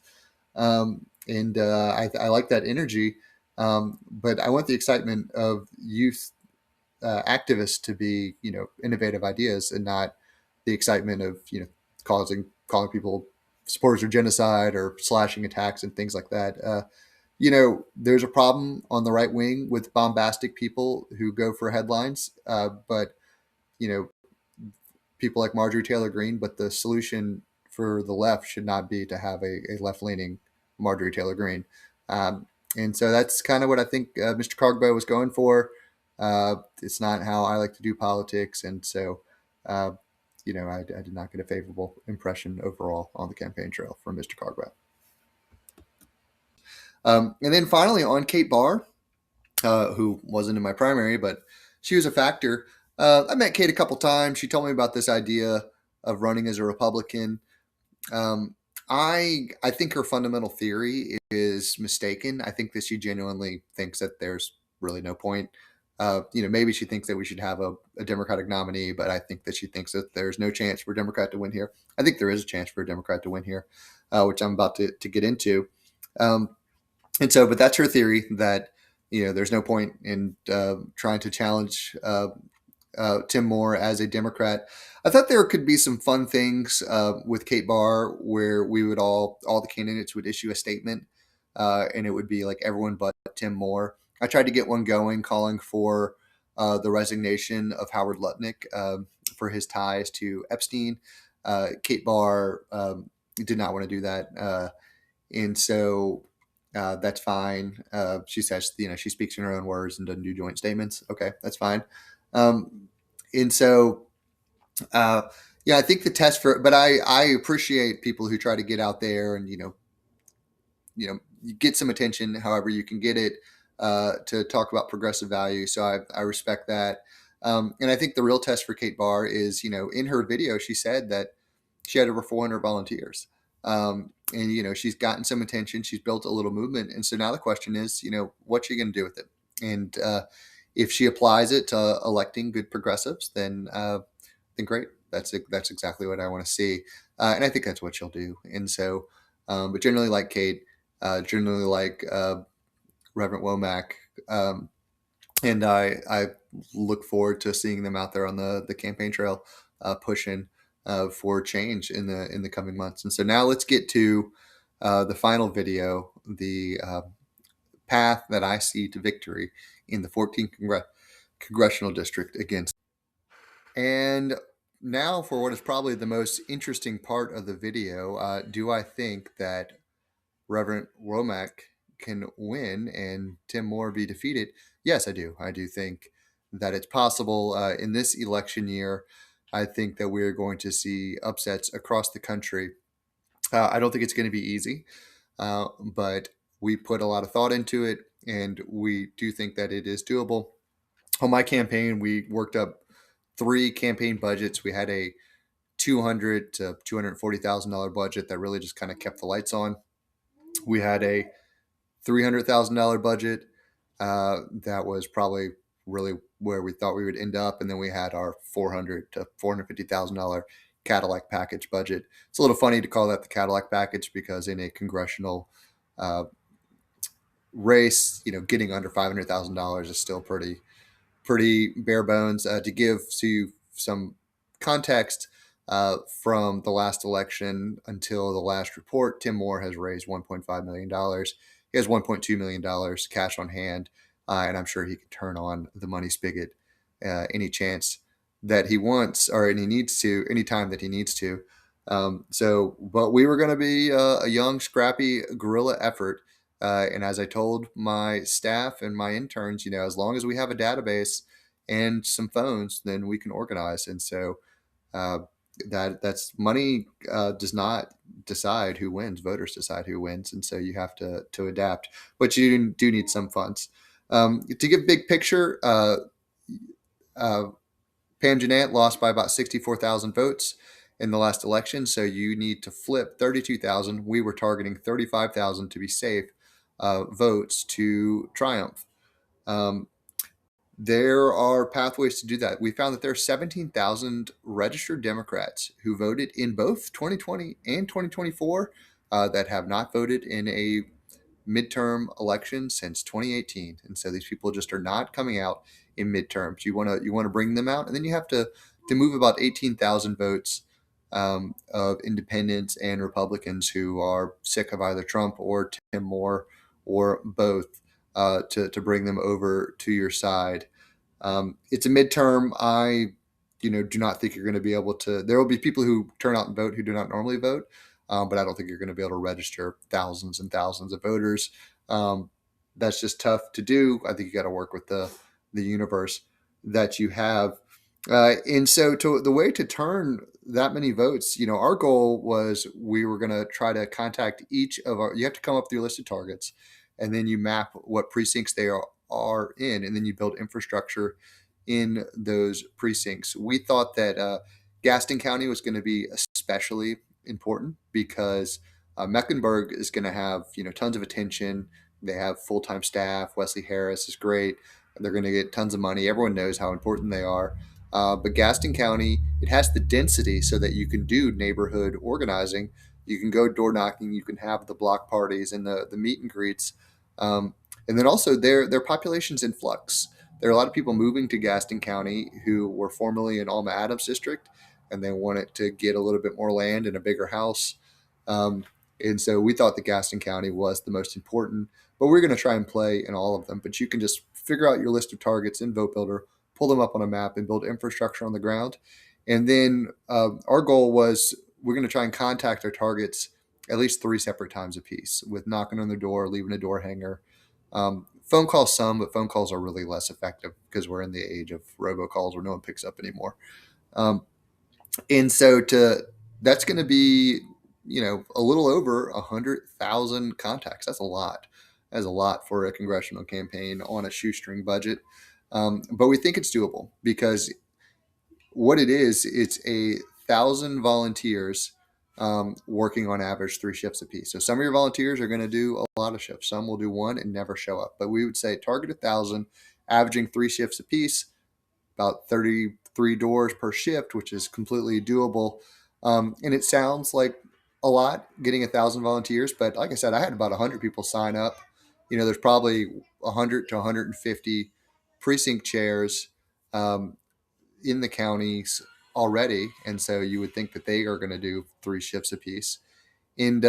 And I like that energy. But I want the excitement of youth activists to be, innovative ideas and not the excitement of, calling people supporters of genocide or slashing attacks and things like that. There's a problem on the right wing with bombastic people who go for headlines, but you know, people like Marjorie Taylor Greene. But the solution for the left should not be to have a left-leaning Marjorie Taylor Greene. And so that's kind of what I think Mr. Cardbow was going for. It's not how I like to do politics, and so I did not get a favorable impression overall on the campaign trail from Mr. Cardbow. And then finally on Kate Barr, who wasn't in my primary, but she was a factor. I met Kate a couple times. She told me about this idea of running as a Republican. Um, I think her fundamental theory is mistaken. I think that she genuinely thinks that there's really no point. Maybe she thinks that we should have a Democratic nominee, but I think that she thinks that there's no chance for a Democrat to win here. I think there is a chance for a Democrat to win here, which I'm about to get into. But that's her theory that there's no point in trying to challenge Tim Moore as a Democrat. I thought there could be some fun things with Kate Barr, where we would all the candidates would issue a statement, and it would be like everyone but Tim Moore. I tried to get one going, calling for the resignation of Howard Lutnick for his ties to Epstein. Kate Barr did not want to do that, and so that's fine. She says, she speaks in her own words and doesn't do joint statements. Okay, that's fine. Um, and so, uh, yeah, I think the test for, but I appreciate people who try to get out there and you get some attention, however you can get it, to talk about progressive values. So I respect that. And I think the real test for Kate Barr is, in her video, she said that she had over 400 volunteers. And, she's gotten some attention. She's built a little movement. And so now the question is, what's she going to do with it? And if she applies it to electing good progressives, then great. That's exactly what I want to see. And I think that's what she'll do. And so, but generally like Kate, generally like Reverend Womack. And I look forward to seeing them out there on the campaign trail, pushing for change in the coming months. And so now let's get to the final video, the path that I see to victory in the 14th congressional district against. And now for what is probably the most interesting part of the video, do I think that Reverend Womack can win and Tim Moore be defeated? Yes, I do. I do think that it's possible in this election year. I think that we're going to see upsets across the country. I don't think it's going to be easy, but we put a lot of thought into it, and we do think that it is doable. On my campaign, we worked up 3 campaign budgets. We had a $200,000 to $240,000 budget that really just kind of kept the lights on. We had a $300,000 budget that was probably really where we thought we would end up, and then we had our $400,000 to $450,000 Cadillac package budget. It's a little funny to call that the Cadillac package because in a congressional race, getting under $500,000 is still pretty bare bones. To give you some context, from the last election until the last report, Tim Moore has raised $1.5 million. He has $1.2 million cash on hand, and I'm sure he can turn on the money spigot any chance that he wants or any needs to, anytime that he needs to. But we were going to be a young, scrappy guerrilla effort. And as I told my staff and my interns, as long as we have a database and some phones, then we can organize. And so that's money does not decide who wins. Voters decide who wins, and so you have to adapt. But you do need some funds. To give big picture, Pam Jeanette lost by about 64,000 votes in the last election, so you need to flip 32,000. We were targeting 35,000 to be safe votes to triumph. There are pathways to do that. We found that there are 17,000 registered Democrats who voted in both 2020 and 2024 that have not voted in a midterm election since 2018. And so these people just are not coming out in midterms. You want to bring them out, and then you have to move about 18,000 votes of independents and Republicans who are sick of either Trump or Tim Moore or both to bring them over to your side. It's a midterm. I do not think you're going to be able to. There will be people who turn out and vote who do not normally vote, but I don't think you're going to be able to register thousands and thousands of voters. That's just tough to do. I think you got to work with the universe that you have. And so the way to turn that many votes, our goal was we were going to try to contact each of you have to come up with your list of targets, and then you map what precincts they are in, and then you build infrastructure in those precincts. We thought that Gaston County was going to be especially important because Mecklenburg is going to have tons of attention. They have full-time staff. Wesley Harris is great. They're going to get tons of money. Everyone knows how important they are. But Gaston County, it has the density so that you can do neighborhood organizing. You can go door knocking. You can have the block parties and the meet and greets. And then also their population's in flux. there are a lot of people moving to Gaston County who were formerly in Alma Adams district, and they wanted to get a little bit more land and a bigger house. Um, and so we thought that Gaston County was the most important, but we're going to try and play in all of them. But you can just figure out your list of targets in Vote Builder, pull them up on a map, and build infrastructure on the ground. And then our goal was we're going to try and contact our targets at least 3 separate times a piece, with knocking on the door, leaving a door hanger. Phone calls some, but phone calls are really less effective because we're in the age of robocalls where no one picks up anymore. Um, and so to that's going to be a little over 100,000 contacts. That's a lot. That's a lot for a congressional campaign on a shoestring budget. But we think it's doable because what it is, it's 1,000 volunteers working on average 3 shifts apiece. So some of your volunteers are going to do a lot of shifts. Some will do one and never show up. But we would say target 1,000, averaging 3 shifts apiece, about 33 doors per shift, which is completely doable. And it sounds like a lot getting 1,000 volunteers, but like I said, I had about 100 people sign up. There's probably 100 to 150 precinct chairs in the counties already, and so you would think that they are going to do 3 shifts apiece. And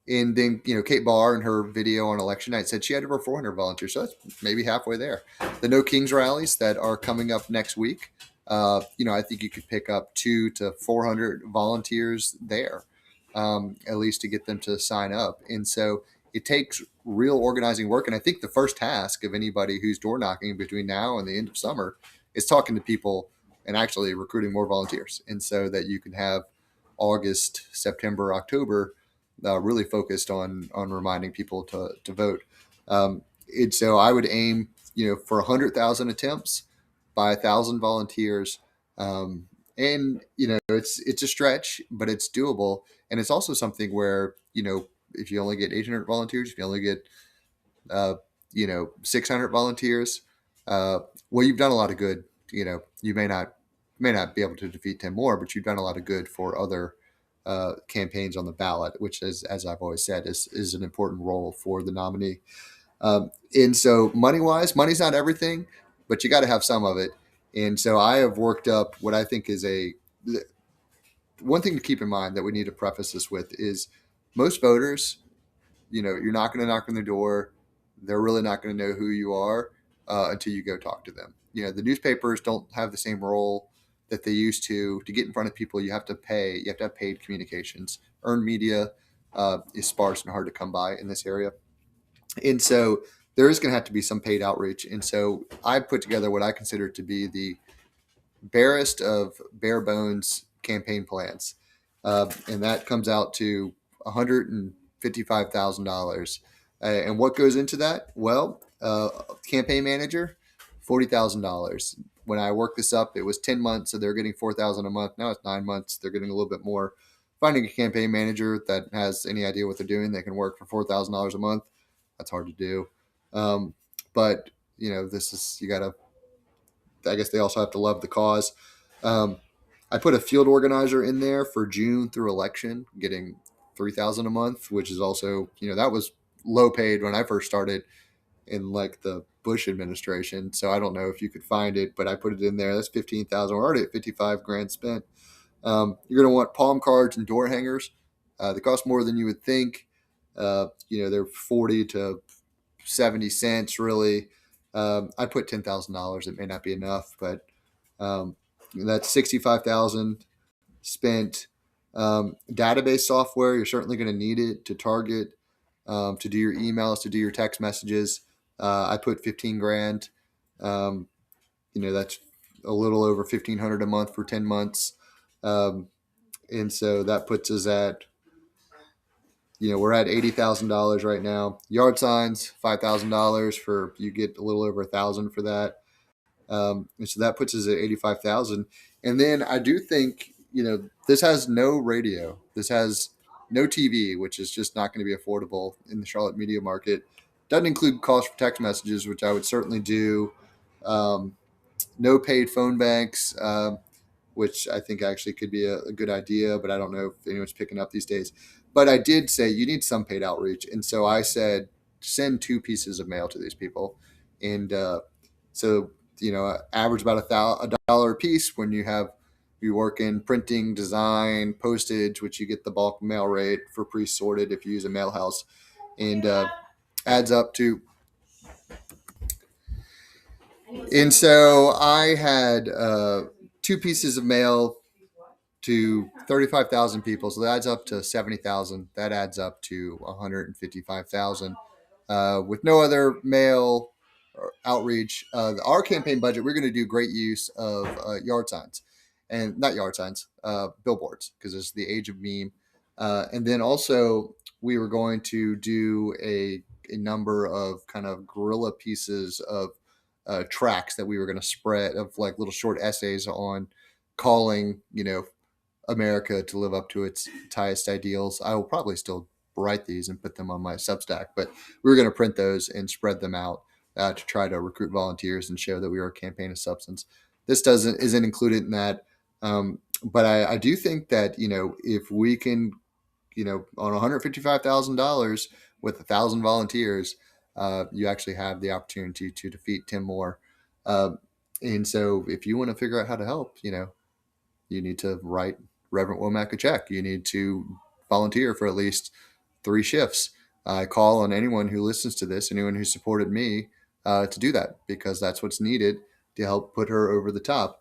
and then, Kate Barr in her video on election night said she had over 400 volunteers. So that's maybe halfway there. The No Kings rallies that are coming up next week, I think you could pick up 200 to 400 volunteers there, at least to get them to sign up. And so it takes real organizing work. And I think the first task of anybody who's door knocking between now and the end of summer is talking to people and actually recruiting more volunteers. And so that you can have August, September, October really focused on reminding people to vote. And so I would aim, for 100,000 attempts by 1,000 volunteers. And it's a stretch, but it's doable, and it's also something where if you only get 800 volunteers, if you only get 600 volunteers, well, you've done a lot of good. You may not be able to defeat 10 more, but you've done a lot of good for other campaigns on the ballot, which is, as I've always said, is an important role for the nominee. And so money's not everything, but you got to have some of it. And so I have worked up what I think is one thing to keep in mind that we need to preface this with is most voters, you're not going to knock on their door. They're really not going to know who you are until you go talk to them. The newspapers don't have the same role that they used to get in front of people. You have to pay. You have to have paid communications. Earned media is sparse and hard to come by in this area. And so there is going to have to be some paid outreach. And so I put together what I consider to be the barest of bare bones campaign plans. And that comes out to $155,000. And what goes into that? Well, campaign manager, $40,000. When I worked this up, it was 10 months, so they're getting $4,000 a month. Now it's 9 months, they're getting a little bit more. Finding a campaign manager that has any idea what they're doing, they can work for $4,000 a month. That's hard to do. But this is, you got to, I guess they also have to love the cause. I put a field organizer in there for June through election, getting $3,000 a month, which is also, that was low paid when I first started in like the Bush administration. So I don't know if you could find it, but I put it in there. That's 15,000. We're already at 55 grand spent. You're going to want palm cards and door hangers. They cost more than you would think. They're 40 to 70 cents really. I put $10,000. It may not be enough, but that's 65,000 spent. Database software, you're certainly going to need it to target, to do your emails, to do your text messages. I put 15 grand. That's a little over 1,500 a month for 10 months. And so that puts us at, we're at $80,000 right now. Yard signs, $5,000 for, you get a little over 1,000 for that. And so that puts us at 85,000. And then I do think, this has no radio. This has no TV, which is just not going to be affordable in the Charlotte media market. Doesn't include cost for text messages, which I would certainly do. No paid phone banks, which I think actually could be a good idea, but I don't know if anyone's picking up these days. But I did say you need some paid outreach. And so I said, send 2 pieces of mail to these people. And So average about a dollar a piece when you work in printing, design, postage, which you get the bulk mail rate for pre-sorted if you use a mail house, and adds up to. And so I had two pieces of mail to 35,000 people. So that adds up to 70,000. That adds up to 155,000 with no other mail or outreach. Our campaign budget, we're going to do great use of yard signs, and not yard signs, billboards, because it's the age of meme. And then also we were going to do a number of kind of guerrilla pieces of tracks that we were going to spread, of like little short essays on calling, America to live up to its highest ideals. I will probably still write these and put them on my Substack, but we were going to print those and spread them out to try to recruit volunteers and show that we are a campaign of substance. This isn't included in that, but I do think that if we can, on $155,000 with 1,000 volunteers, you actually have the opportunity to defeat Tim Moore. And so, if you want to figure out how to help, you need to write Reverend Womack a check. You need to volunteer for at least 3 shifts. I call on anyone who listens to this, anyone who supported me, to do that, because that's what's needed to help put her over the top.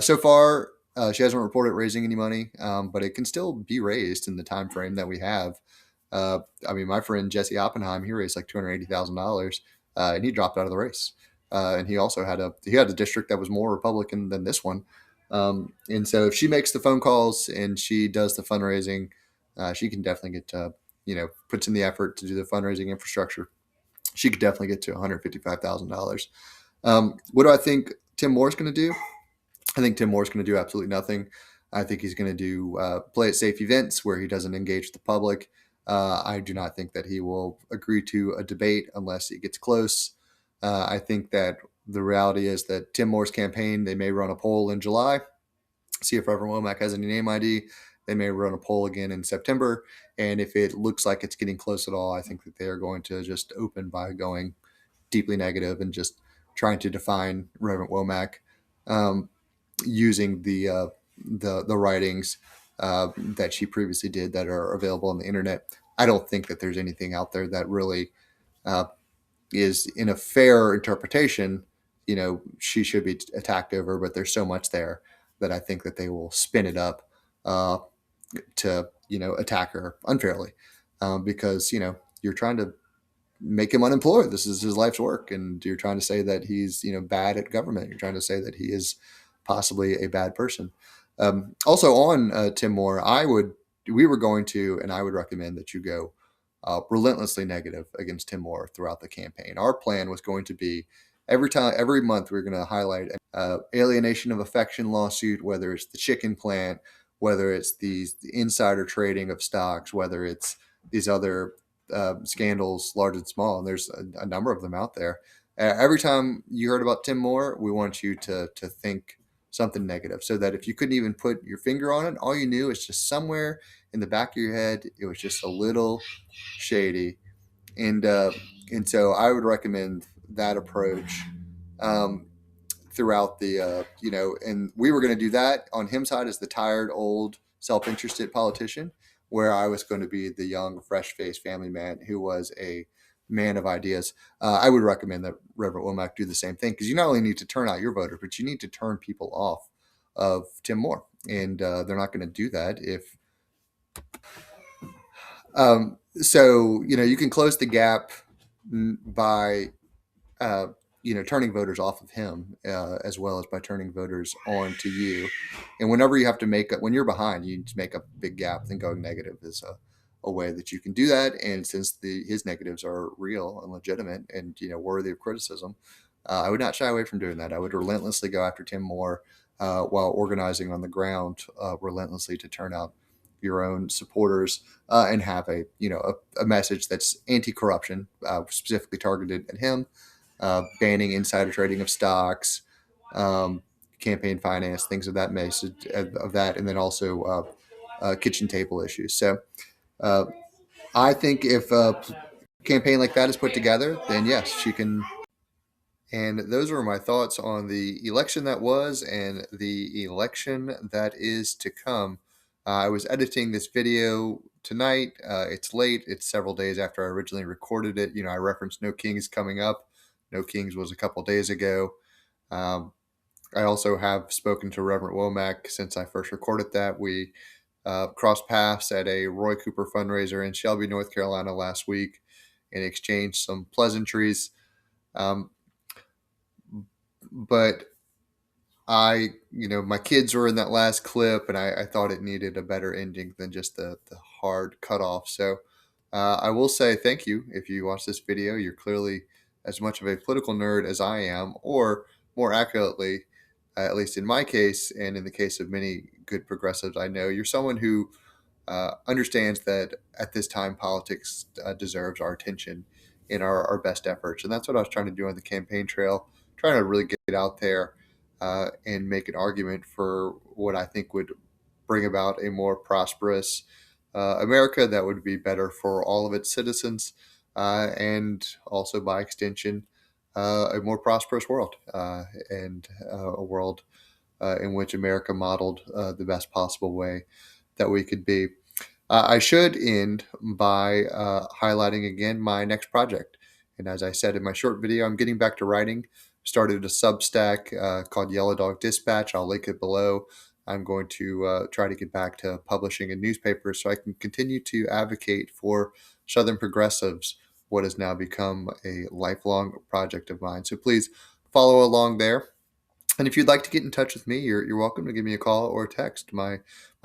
So far, she hasn't reported raising any money, but it can still be raised in the time frame that we have. My friend Jesse Oppenheim, he raised like $280,000, and he dropped out of the race. And he also had a district that was more Republican than this one. And so if she makes the phone calls and she does the fundraising, she can definitely get puts in the effort to do the fundraising infrastructure. She could definitely get to $155,000. What do I think Tim Moore's going to do? I think Tim Moore's going to do absolutely nothing. I think he's going to do play at safe events where he doesn't engage the public. I do not think that he will agree to a debate unless it gets close. I think that the reality is that Tim Moore's campaign, they may run a poll in July, see if Reverend Womack has any name ID. They may run a poll again in September. And if it looks like it's getting close at all, I think that they are going to just open by going deeply negative and just trying to define Reverend Womack, using the writings that she previously did that are available on the internet. I don't think that there's anything out there that really is in a fair interpretation. She should be attacked over, but there's so much there that I think that they will spin it up to attack her unfairly, because you're trying to make him unemployed. This is his life's work, and you're trying to say that he's bad at government. You're trying to say that he is possibly a bad person. Also on Tim Moore, we were going to, and I would recommend that you go relentlessly negative against Tim Moore throughout the campaign. Our plan was going to be every month we're going to highlight alienation of affection lawsuit, whether it's the chicken plant, whether it's the insider trading of stocks, whether it's these other scandals, large and small, and there's a number of them out there. Every time you heard about Tim Moore, we want you to think something negative, so that if you couldn't even put your finger on it, all you knew is just somewhere in the back of your head, it was just a little shady. And so I would recommend that approach throughout the, and we were going to do that on his side as the tired, old, self-interested politician, where I was going to be the young, fresh-faced family man who was a man of ideas. I would recommend that Reverend Womack do the same thing, because you not only need to turn out your voters, but you need to turn people off of Tim Moore. And they're not going to do that if. So, you can close the gap by, turning voters off of him, as well as by turning voters on to you. And whenever you have to when you're behind, you need to make a big gap, then going negative is a way that you can do that. And since his negatives are real and legitimate and, worthy of criticism, I would not shy away from doing that. I would relentlessly go after Tim Moore while organizing on the ground relentlessly to turn out your own supporters and have a message that's anti-corruption, specifically targeted at him, banning insider trading of stocks, campaign finance, things of that message of that, and then also kitchen table issues. So I think if a campaign like that is put together, then yes, she can. And those are my thoughts on the election that was and the election that is to come. I was editing this video tonight. It's late. It's several days after I originally recorded it. I referenced No Kings coming up. No Kings was a couple days ago. Um, I also have spoken to Reverend Womack since I first recorded that. We crossed paths at a Roy Cooper fundraiser in Shelby, North Carolina last week and exchanged some pleasantries. Um, but my kids were in that last clip, and I thought it needed a better ending than just the hard cutoff. So I will say thank you if you watch this video. You're clearly as much of a political nerd as I am, or more accurately, at least in my case, and in the case of many good progressives I know, you're someone who understands that at this time politics deserves our attention in our best efforts. And that's what I was trying to do on the campaign trail, trying to really get out there and make an argument for what I think would bring about a more prosperous America that would be better for all of its citizens, and also by extension, a more prosperous world, and a world in which America modeled the best possible way that we could be. I should end by highlighting again my next project. And as I said in my short video, I'm getting back to writing. Started a Substack called Yellow Dog Dispatch. I'll link it below. I'm going to try to get back to publishing in newspapers so I can continue to advocate for Southern progressives, what has now become a lifelong project of mine. So please follow along there. And if you'd like to get in touch with me, you're welcome to give me a call or a text. My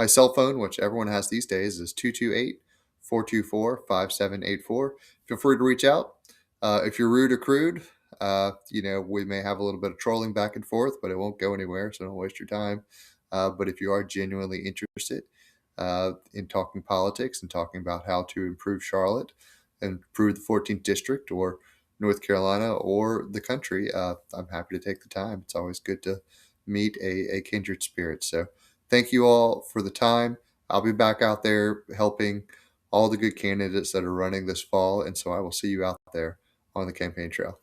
cell phone, which everyone has these days, is 228-424-5784. Feel free to reach out. If you're rude or crude, we may have a little bit of trolling back and forth, but it won't go anywhere, so don't waste your time. But if you are genuinely interested in talking politics and talking about how to improve Charlotte and improve the 14th district or North Carolina or the country, I'm happy to take the time. It's always good to meet a kindred spirit. So thank you all for the time. I'll be back out there helping all the good candidates that are running this fall. And so I will see you out there on the campaign trail.